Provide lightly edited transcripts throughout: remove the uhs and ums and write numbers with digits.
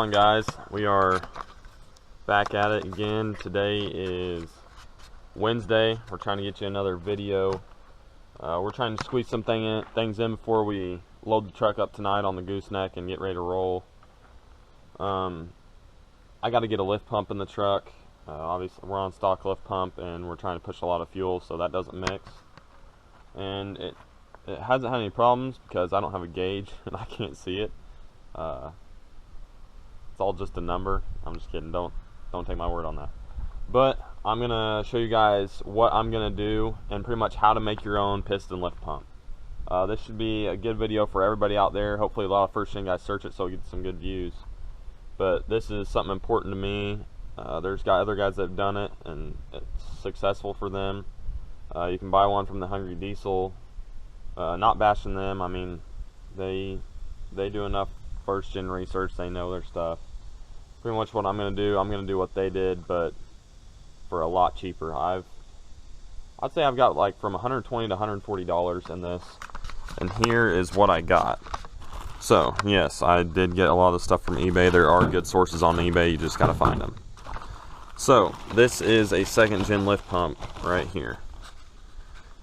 on, guys? We are back at it again. Today is Wednesday. We're trying to get you another video. We're trying to squeeze some things in before we load the truck up tonight on the gooseneck and get ready to roll. I got to get a lift pump in the truck. Obviously we're on stock lift pump and we're trying to push a lot of fuel so that doesn't mix. And it hasn't had any problems because I don't have a gauge and I can't see it. It's all just a number. I'm just kidding. Don't take my word on that. But I'm gonna show you guys what I'm gonna do and pretty much how to make your own piston lift pump. This should be a good video for everybody out there. Hopefully a lot of first-gen guys search it so we get some good views. But this is something important to me. There's other guys that have done it and it's successful for them. You can buy one from the Hungry Diesel. Not bashing them. I mean, they do enough first-gen research. They know their stuff. Pretty much what I'm going to do, I'm going to do what they did, but for a lot cheaper. I'd say I've got like from $120 to $140 in this, and here is what I got. So yes, I did get a lot of the stuff from eBay. There are good sources on eBay, you just got to find them. So this is a second-gen lift pump right here,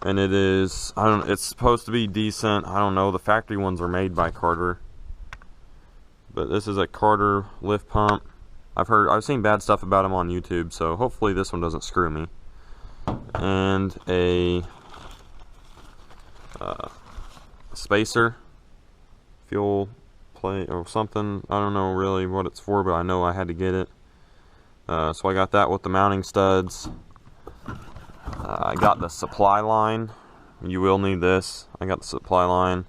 and it is, it's supposed to be decent. I don't know, the factory ones are made by Carter. But this is a Carter lift pump. I've seen bad stuff about them on YouTube, so hopefully this one doesn't screw me. And a spacer, fuel plate or something. I don't know really what it's for, but I know I had to get it. So I got that with the mounting studs. I got the supply line. You will need this. I got the supply line.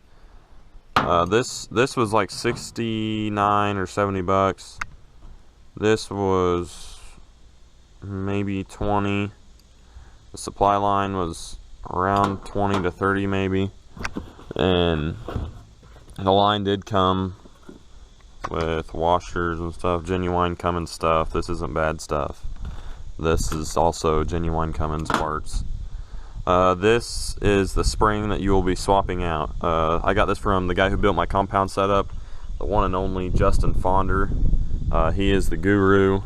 This was like 69 or 70 bucks. This was maybe 20. The supply line was around 20 to 30 maybe. And the line did come with washers and stuff, genuine Cummins stuff. This isn't bad stuff. This is also genuine Cummins parts. This is the spring that you will be swapping out. I got this from the guy who built my compound setup, the one and only Justin Fonder. He is the guru.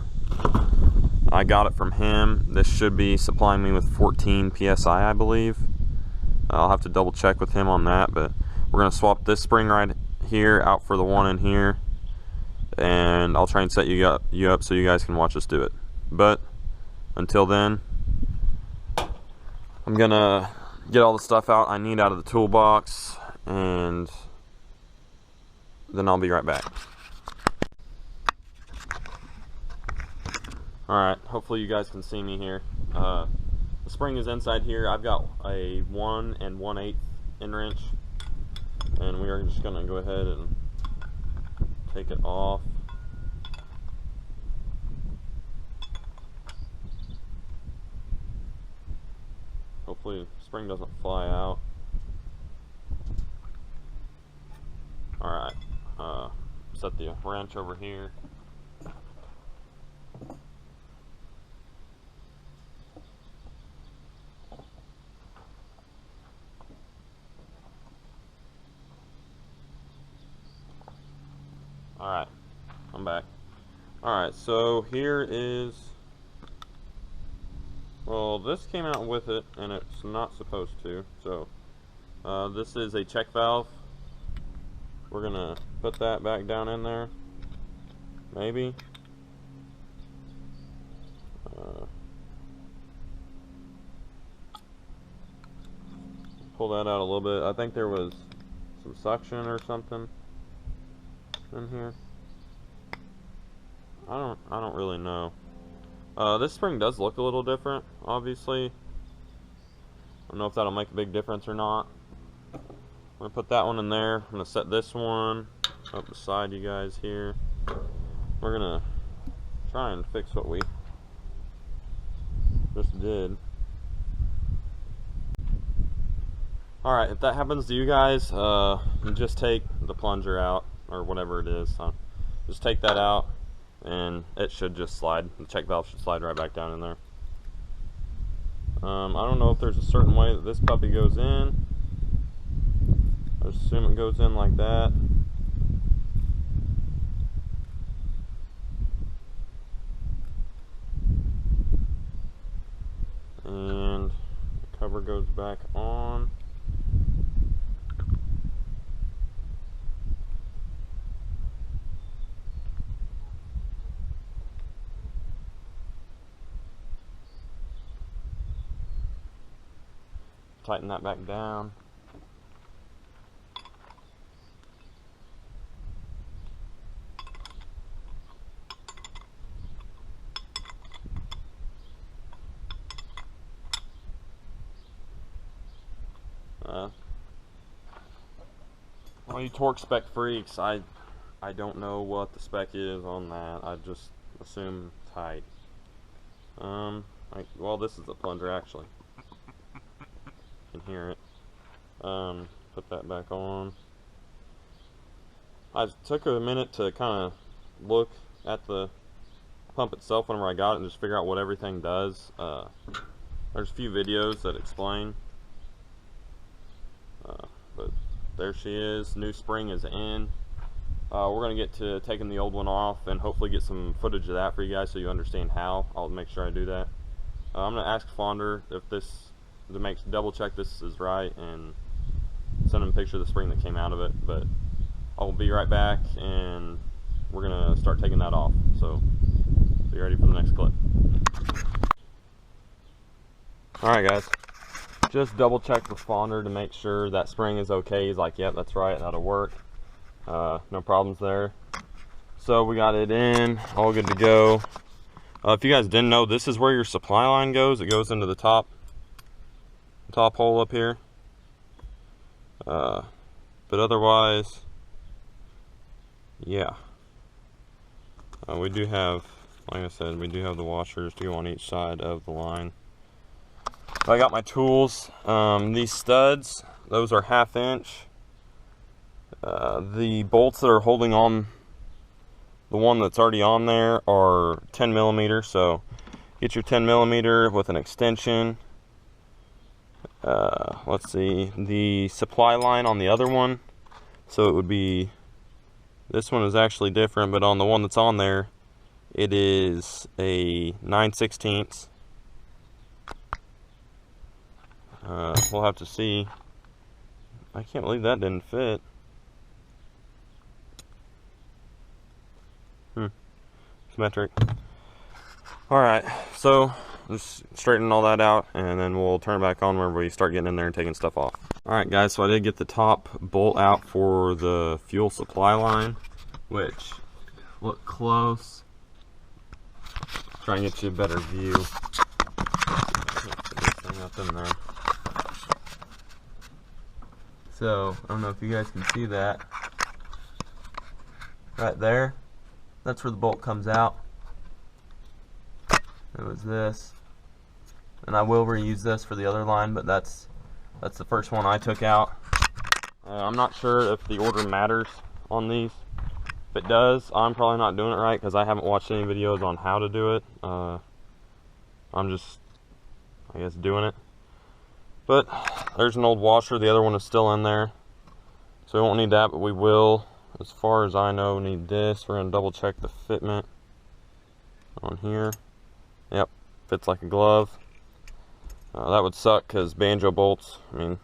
I got it from him. This should be supplying me with 14 PSI, I believe. I'll have to double check with him on that, but we're going to swap this spring right here out for the one in here, and I'll try and set you up so you guys can watch us do it. But until then, I'm gonna get all the stuff out I need out of the toolbox, and then I'll be right back. Alright, hopefully you guys can see me here. The spring is inside here. I've got a 1 1/8 end wrench, and we are just gonna go ahead and take it off. Hopefully the spring doesn't fly out. Alright, set the wrench over here. Alright, I'm back. Alright, so here is, well, this came out with it, and it's not supposed to. So, this is a check valve. We're gonna put that back down in there. Maybe. Pull that out a little bit. I think there was some suction or something in here. I don't really know. This spring does look a little different, obviously. I don't know if that'll make a big difference or not. I'm gonna put that one in there. I'm gonna set this one up beside you guys here. We're gonna try and fix what we just did. Alright, if that happens to you guys, just take the plunger out, or whatever it is. Just take that out, and it should just slide. The check valve should slide right back down in there. I don't know if there's a certain way that this puppy goes in. I assume it goes in like that. lever goes back on. Tighten that back down. All you torque spec freaks, I don't know what the spec is on that. I just assume tight. Well, this is a plunger actually. You can hear it. Put that back on. I took a minute to kind of look at the pump itself whenever I got it and just figure out what everything does. There's a few videos that explain. But there she is. New spring is in. We're going to get to taking the old one off and hopefully get some footage of that for you guys so you understand how. I'll make sure I do that. I'm going to ask Fonder if this, to double check this is right, and send him a picture of the spring that came out of it. But I'll be right back and we're going to start taking that off. So be ready for the next clip. Alright guys, just double checked with Fonder to make sure that spring is okay. He's like, yep, that's right, that'll work. No problems there. So we got it in, all good to go. If you guys didn't know, this is where your supply line goes. It goes into the top hole up here. But otherwise, yeah. We do have, like I said, we do have the washers to go on each side of the line. I got my tools. These studs, those are 1/2 inch. The bolts that are holding on the one that's already on there are 10 millimeter. So get your 10 millimeter with an extension. Let's see, the supply line on the other one. So it would be, this one is actually different, but on the one that's on there, it is a 9/16. We'll have to see. I can't believe that didn't fit. Symmetric. Alright, so just straighten all that out and then we'll turn it back on whenever we start getting in there and taking stuff off. Alright guys, so I did get the top bolt out for the fuel supply line, which, look close. Try and get you a better view. Put this thing up in there. So, I don't know if you guys can see that. Right there, that's where the bolt comes out. It was this. And I will reuse this for the other line, but that's the first one I took out. I'm not sure if the order matters on these. If it does, I'm probably not doing it right because I haven't watched any videos on how to do it. I'm just, I guess, doing it. But there's an old washer. The other one is still in there. So we won't need that, but we will, as far as I know, need this. We're going to double check the fitment on here. Yep, fits like a glove. That would suck because banjo bolts, I mean,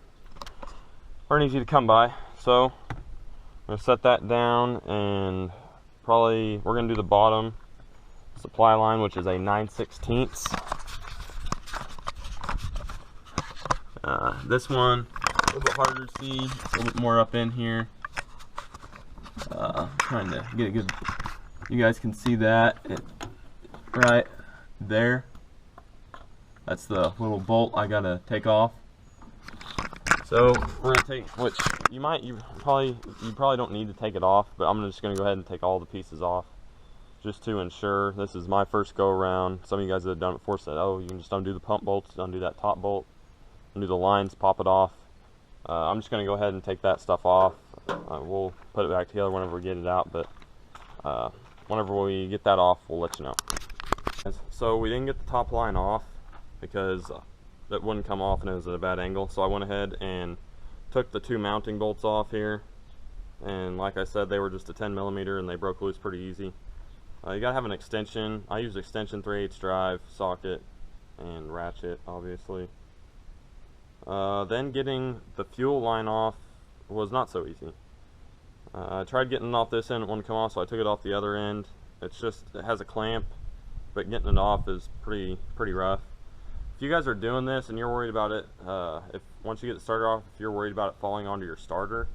aren't easy to come by. So I'm going to set that down and probably we're going to do the bottom supply line, which is a 9/16. This one, a little bit harder to see, a little bit more up in here. Trying to get a good, you guys can see that right there. That's the little bolt I gotta take off. So we're gonna take, which you probably don't need to take it off, but I'm just gonna go ahead and take all the pieces off just to ensure. This is my first go around. Some of you guys that have done it before said, oh, you can just undo the pump bolts, undo that top bolt, undo the lines, pop it off. I'm just gonna go ahead and take that stuff off. We'll put it back together whenever we get it out, but whenever we get that off, we'll let you know. So we didn't get the top line off because that wouldn't come off and it was at a bad angle. So I went ahead and took the 2 mounting bolts off here. And like I said, they were just a 10 millimeter and they broke loose pretty easy. You gotta have an extension. I use extension 3/8 drive, socket, and ratchet, obviously. Then getting the fuel line off was not so easy. I tried getting it off this end, it wouldn't come off, so I took it off the other end. It has a clamp, but getting it off is pretty rough. If you guys are doing this and you're worried about it, once you get the starter off, if you're worried about it falling onto your starter,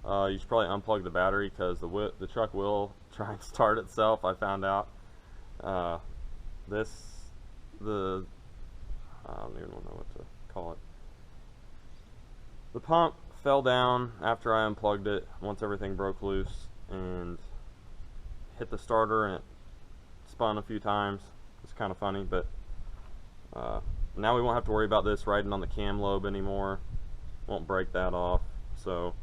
you should probably unplug the battery, because the truck will try and start itself, I found out. I don't even know what to call it. The pump fell down after I unplugged it once everything broke loose, and hit the starter, and it spun a few times. It's kind of funny, but now we won't have to worry about this riding on the cam lobe anymore. Won't break that off. So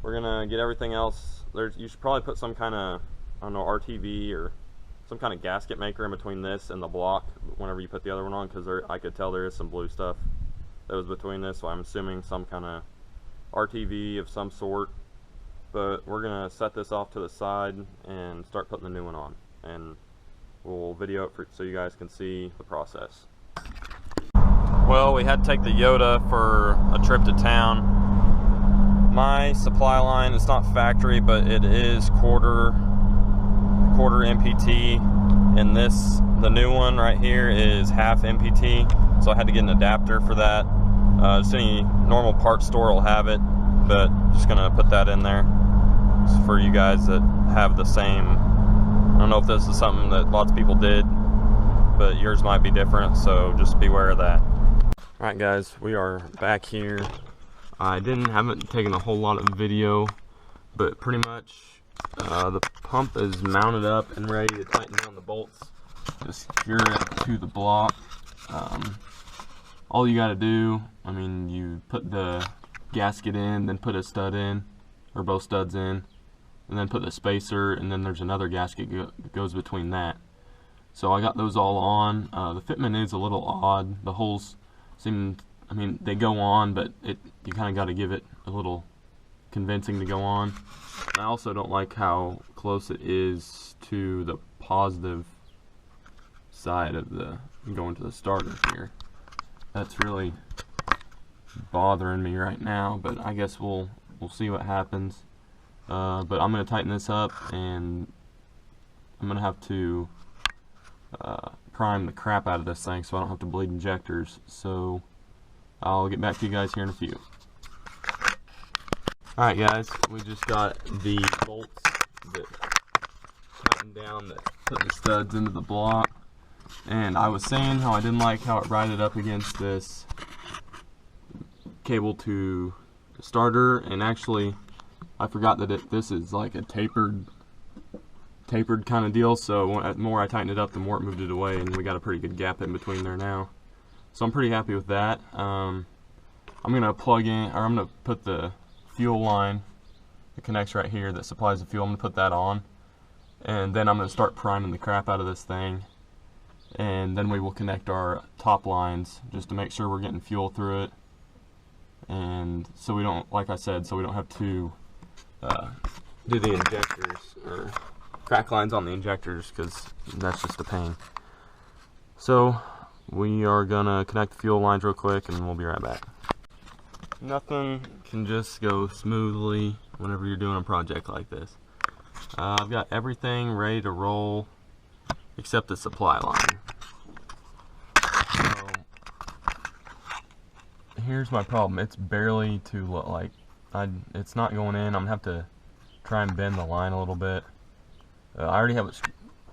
we're gonna get everything else. You should probably put some kind of, I don't know, RTV or some kind of gasket maker in between this and the block whenever you put the other one on, because I could tell there is some blue stuff that was between this, so I'm assuming some kind of RTV of some sort. But we're gonna set this off to the side and start putting the new one on, and we'll video it so you guys can see the process. Well, we had to take the Yoda for a trip to town. My supply line is not factory, but it is quarter MPT, and the new one right here is half MPT, so I had to get an adapter for that. Just any normal parts store will have it, but just gonna put that in there just for you guys that have the same. I don't know if this is something that lots of people did, but yours might be different, so just beware of that. Alright guys, we are back here. I haven't taken a whole lot of video, but pretty much the pump is mounted up and ready to tighten down the bolts. Just secure it to the block. All you gotta do, you put the gasket in, then put a stud in, or both studs in, and then put the spacer, and then there's another gasket that goes between that. So I got those all on. The fitment is a little odd. The holes seem, they go on, but you kind of got to give it a little convincing to go on. I also don't like how close it is to the positive side of going to the starter here. That's really bothering me right now, but I guess we'll see what happens. But I'm going to tighten this up, and I'm going to have to prime the crap out of this thing so I don't have to bleed injectors. So I'll get back to you guys here in a few. Alright guys, we just got the bolts that tightened down that put the studs into the block, and I was saying how I didn't like how it righted up against this cable to the starter, and actually I forgot that this is like a tapered kind of deal, so the more I tightened it up, the more it moved it away, and we got a pretty good gap in between there now. So I'm pretty happy with that. I'm gonna put the fuel line that connects right here that supplies the fuel. I'm gonna put that on, and then I'm gonna start priming the crap out of this thing, and then we will connect our top lines just to make sure we're getting fuel through it, and so we don't, like I said, so we don't have to do the injectors or crack lines on the injectors, because that's just a pain. So we are gonna connect the fuel lines real quick, and we'll be right back. Nothing can just go smoothly whenever you're doing a project like this. I've got everything ready to roll except the supply line. So here's my problem. It's barely it's not going in. I'm gonna have to try and bend the line a little bit. I already have it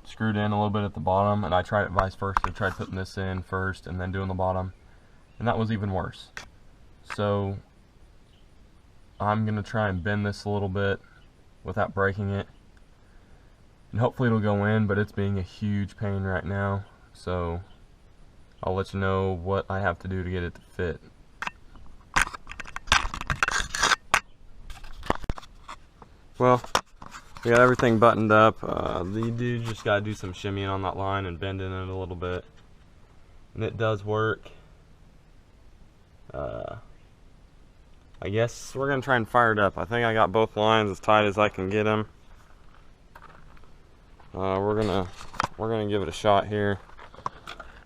screwed in a little bit at the bottom, and I tried it vice versa. I tried putting this in first and then doing the bottom, and that was even worse. So I'm gonna try and bend this a little bit without breaking it, and hopefully it'll go in, but it's being a huge pain right now, so I'll let you know what I have to do to get it to fit. Well, we got everything buttoned up. You just gotta do some shimmying on that line and bending it a little bit, and it does work. I guess we're gonna try and fire it up. I think I got both lines as tight as I can get them. We're gonna give it a shot here.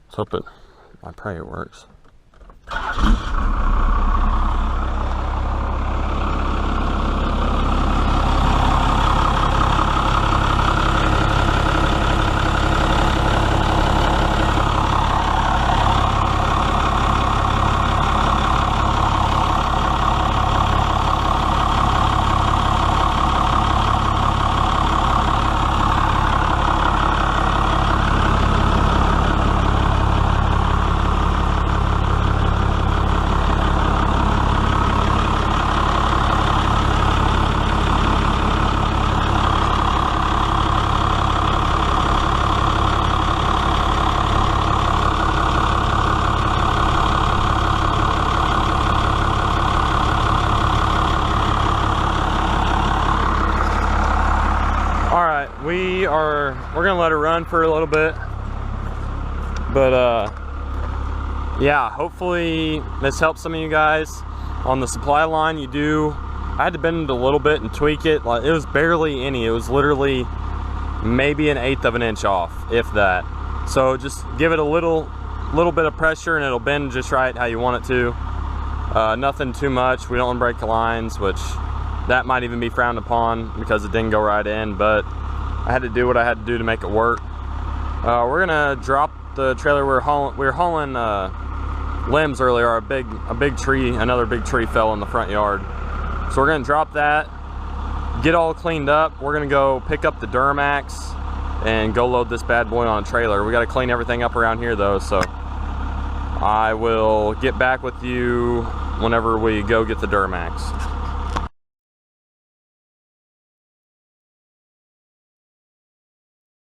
Let's hope I pray it works. gonna let her run for a little bit. But yeah, hopefully this helps some of you guys. On the supply line, I had to bend it a little bit and tweak it. Like, it was barely any. It was literally maybe 1/8 of an inch off, if that. So just give it a little bit of pressure and it'll bend just right how you want it to. Nothing too much. We don't want to break the lines, which that might even be frowned upon because it didn't go right in, but I had to do what I had to do to make it work. We're gonna drop the trailer. We were hauling limbs earlier. A big tree, another big tree fell in the front yard. So we're gonna drop that, get all cleaned up. We're gonna go pick up the Duramax and go load this bad boy on a trailer. We gotta clean everything up around here though, so I will get back with you whenever we go get the Duramax.